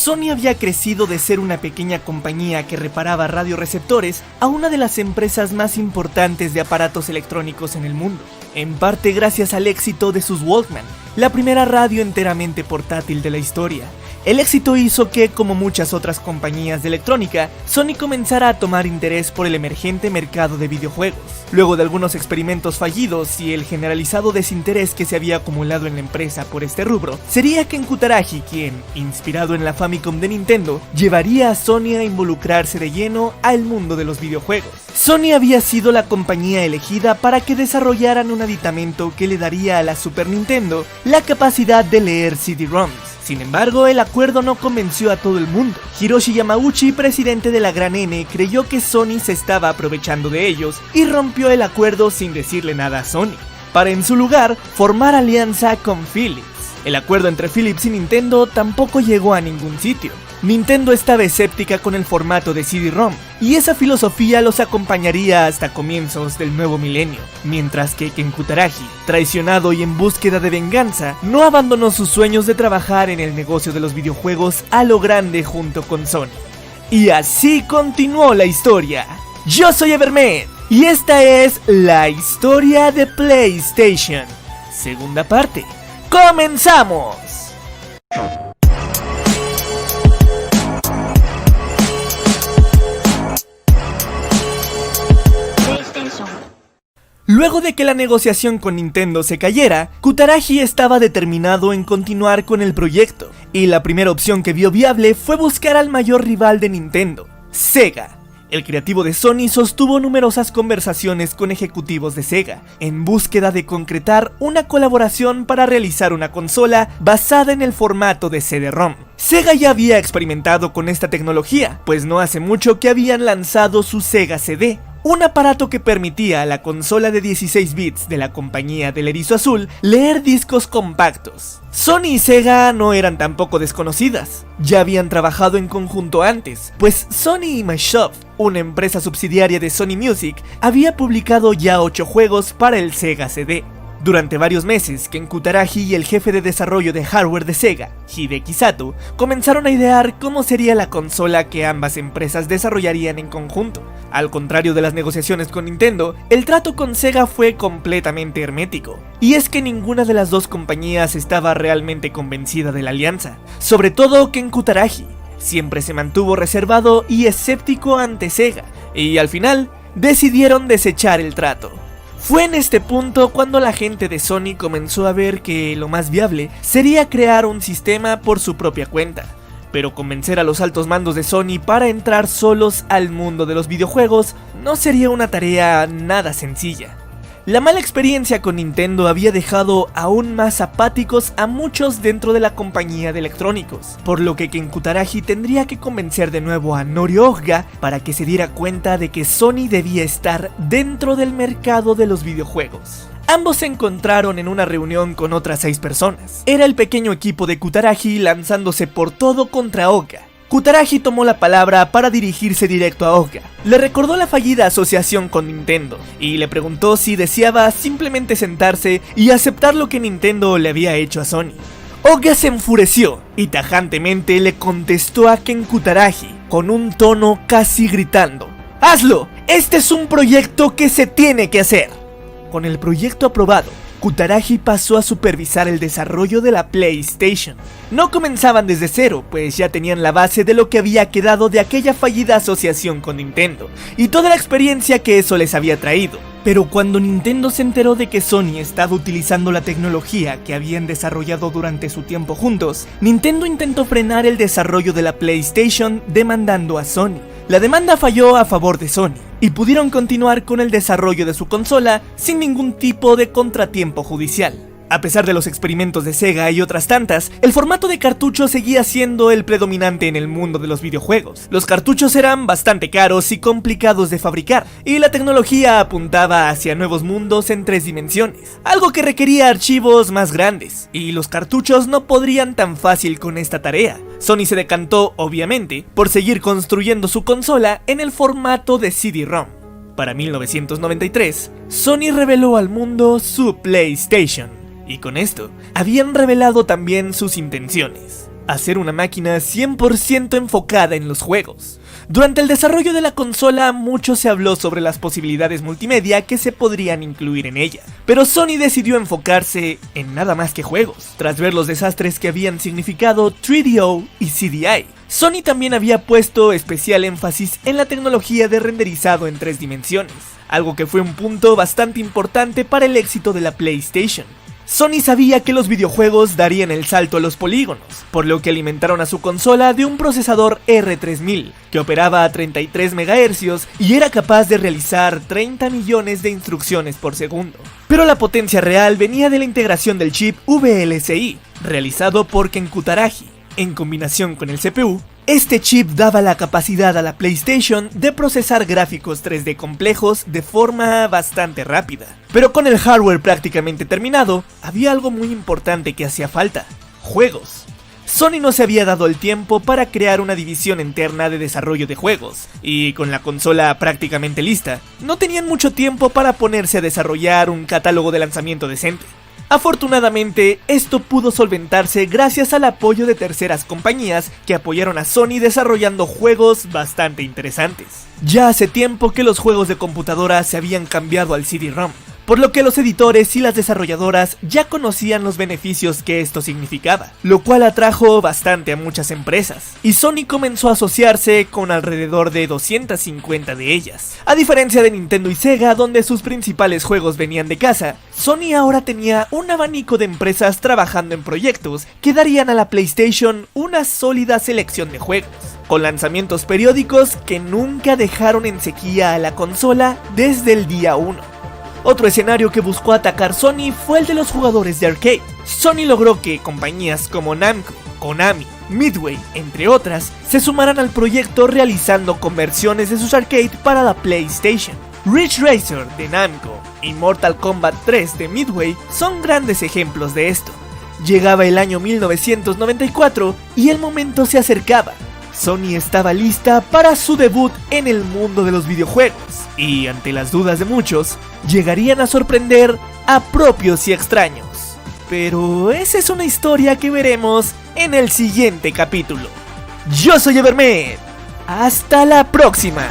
Sony había crecido de ser una pequeña compañía que reparaba radioreceptores a una de las empresas más importantes de aparatos electrónicos en el mundo, en parte gracias al éxito de sus Walkman, la primera radio enteramente portátil de la historia. El éxito hizo que, como muchas otras compañías de electrónica, Sony comenzara a tomar interés por el emergente mercado de videojuegos. Luego de algunos experimentos fallidos y el generalizado desinterés que se había acumulado en la empresa por este rubro, sería Ken Kutaragi quien, inspirado en la Famicom de Nintendo, llevaría a Sony a involucrarse de lleno al mundo de los videojuegos. Sony había sido la compañía elegida para que desarrollaran un aditamento que le daría a la Super Nintendo la capacidad de leer CD-ROMs. Sin embargo, el acuerdo no convenció a todo el mundo. Hiroshi Yamauchi, presidente de la Gran N, creyó que Sony se estaba aprovechando de ellos y rompió el acuerdo sin decirle nada a Sony, para en su lugar formar alianza con Philips. El acuerdo entre Philips y Nintendo tampoco llegó a ningún sitio. Nintendo estaba escéptica con el formato de CD-ROM, y esa filosofía los acompañaría hasta comienzos del nuevo milenio, mientras que Ken Kutaragi, traicionado y en búsqueda de venganza, no abandonó sus sueños de trabajar en el negocio de los videojuegos a lo grande junto con Sony. Y así continuó la historia. Yo soy Evermed, y esta es la historia de PlayStation. Segunda parte. ¡Comenzamos! Luego de que la negociación con Nintendo se cayera, Kutaragi estaba determinado en continuar con el proyecto, y la primera opción que vio viable fue buscar al mayor rival de Nintendo, Sega. El creativo de Sony sostuvo numerosas conversaciones con ejecutivos de Sega, en búsqueda de concretar una colaboración para realizar una consola basada en el formato de CD-ROM. Sega ya había experimentado con esta tecnología, pues no hace mucho que habían lanzado su Sega CD, un aparato que permitía a la consola de 16 bits de la compañía del Erizo Azul leer discos compactos. Sony y Sega no eran tampoco desconocidas, ya habían trabajado en conjunto antes, pues Sony y MySoft, una empresa subsidiaria de Sony Music, había publicado ya 8 juegos para el Sega CD. Durante varios meses, Ken Kutaragi y el jefe de desarrollo de hardware de Sega, Hideki Sato, comenzaron a idear cómo sería la consola que ambas empresas desarrollarían en conjunto. Al contrario de las negociaciones con Nintendo, el trato con Sega fue completamente hermético. Y es que ninguna de las dos compañías estaba realmente convencida de la alianza, sobre todo Ken Kutaragi. Siempre se mantuvo reservado y escéptico ante Sega, y al final decidieron desechar el trato. Fue en este punto cuando la gente de Sony comenzó a ver que lo más viable sería crear un sistema por su propia cuenta, pero convencer a los altos mandos de Sony para entrar solos al mundo de los videojuegos no sería una tarea nada sencilla. La mala experiencia con Nintendo había dejado aún más apáticos a muchos dentro de la compañía de electrónicos, por lo que Ken Kutaragi tendría que convencer de nuevo a Norio Ohga para que se diera cuenta de que Sony debía estar dentro del mercado de los videojuegos. Ambos se encontraron en una reunión con otras 6 personas. Era el pequeño equipo de Kutaragi lanzándose por todo contra Ohga. Kutaragi tomó la palabra para dirigirse directo a Ohga. Le recordó la fallida asociación con Nintendo y le preguntó si deseaba simplemente sentarse y aceptar lo que Nintendo le había hecho a Sony. Ohga se enfureció y tajantemente le contestó a Ken Kutaragi con un tono casi gritando: ¡Hazlo! ¡Este es un proyecto que se tiene que hacer! Con el proyecto aprobado, Kutaragi pasó a supervisar el desarrollo de la PlayStation. No comenzaban desde cero, pues ya tenían la base de lo que había quedado de aquella fallida asociación con Nintendo, y toda la experiencia que eso les había traído. Pero cuando Nintendo se enteró de que Sony estaba utilizando la tecnología que habían desarrollado durante su tiempo juntos, Nintendo intentó frenar el desarrollo de la PlayStation demandando a Sony. La demanda falló a favor de Sony, y pudieron continuar con el desarrollo de su consola sin ningún tipo de contratiempo judicial. A pesar de los experimentos de Sega y otras tantas, el formato de cartucho seguía siendo el predominante en el mundo de los videojuegos. Los cartuchos eran bastante caros y complicados de fabricar, y la tecnología apuntaba hacia nuevos mundos en 3 dimensiones, algo que requería archivos más grandes, y los cartuchos no podrían tan fácil con esta tarea. Sony se decantó, obviamente, por seguir construyendo su consola en el formato de CD-ROM. Para 1993, Sony reveló al mundo su PlayStation. Y con esto, habían revelado también sus intenciones. a ser una máquina 100% enfocada en los juegos. Durante el desarrollo de la consola mucho se habló sobre las posibilidades multimedia que se podrían incluir en ella, pero Sony decidió enfocarse en nada más que juegos. Tras ver los desastres que habían significado 3DO y CDI, Sony también había puesto especial énfasis en la tecnología de renderizado en 3 dimensiones, algo que fue un punto bastante importante para el éxito de la PlayStation. Sony sabía que los videojuegos darían el salto a los polígonos, por lo que alimentaron a su consola de un procesador R3000, que operaba a 33 MHz y era capaz de realizar 30 millones de instrucciones por segundo. Pero la potencia real venía de la integración del chip VLSI, realizado por Ken Kutaragi. En combinación con el CPU, este chip daba la capacidad a la PlayStation de procesar gráficos 3D complejos de forma bastante rápida. Pero con el hardware prácticamente terminado, había algo muy importante que hacía falta: juegos. Sony no se había dado el tiempo para crear una división interna de desarrollo de juegos, y con la consola prácticamente lista, no tenían mucho tiempo para ponerse a desarrollar un catálogo de lanzamiento decente. Afortunadamente, esto pudo solventarse gracias al apoyo de terceras compañías que apoyaron a Sony desarrollando juegos bastante interesantes. Ya hace tiempo que los juegos de computadora se habían cambiado al CD-ROM, por lo que los editores y las desarrolladoras ya conocían los beneficios que esto significaba, lo cual atrajo bastante a muchas empresas, y Sony comenzó a asociarse con alrededor de 250 de ellas. A diferencia de Nintendo y Sega, donde sus principales juegos venían de casa, Sony ahora tenía un abanico de empresas trabajando en proyectos que darían a la PlayStation una sólida selección de juegos, con lanzamientos periódicos que nunca dejaron en sequía a la consola desde el día 1. Otro escenario que buscó atacar Sony fue el de los jugadores de arcade. Sony logró que compañías como Namco, Konami, Midway, entre otras, se sumaran al proyecto realizando conversiones de sus arcades para la PlayStation. Ridge Racer de Namco y Mortal Kombat 3 de Midway son grandes ejemplos de esto. Llegaba el año 1994 y el momento se acercaba. Sony estaba lista para su debut en el mundo de los videojuegos, y ante las dudas de muchos, llegarían a sorprender a propios y extraños. Pero esa es una historia que veremos en el siguiente capítulo. Yo soy Evermed. Hasta la próxima.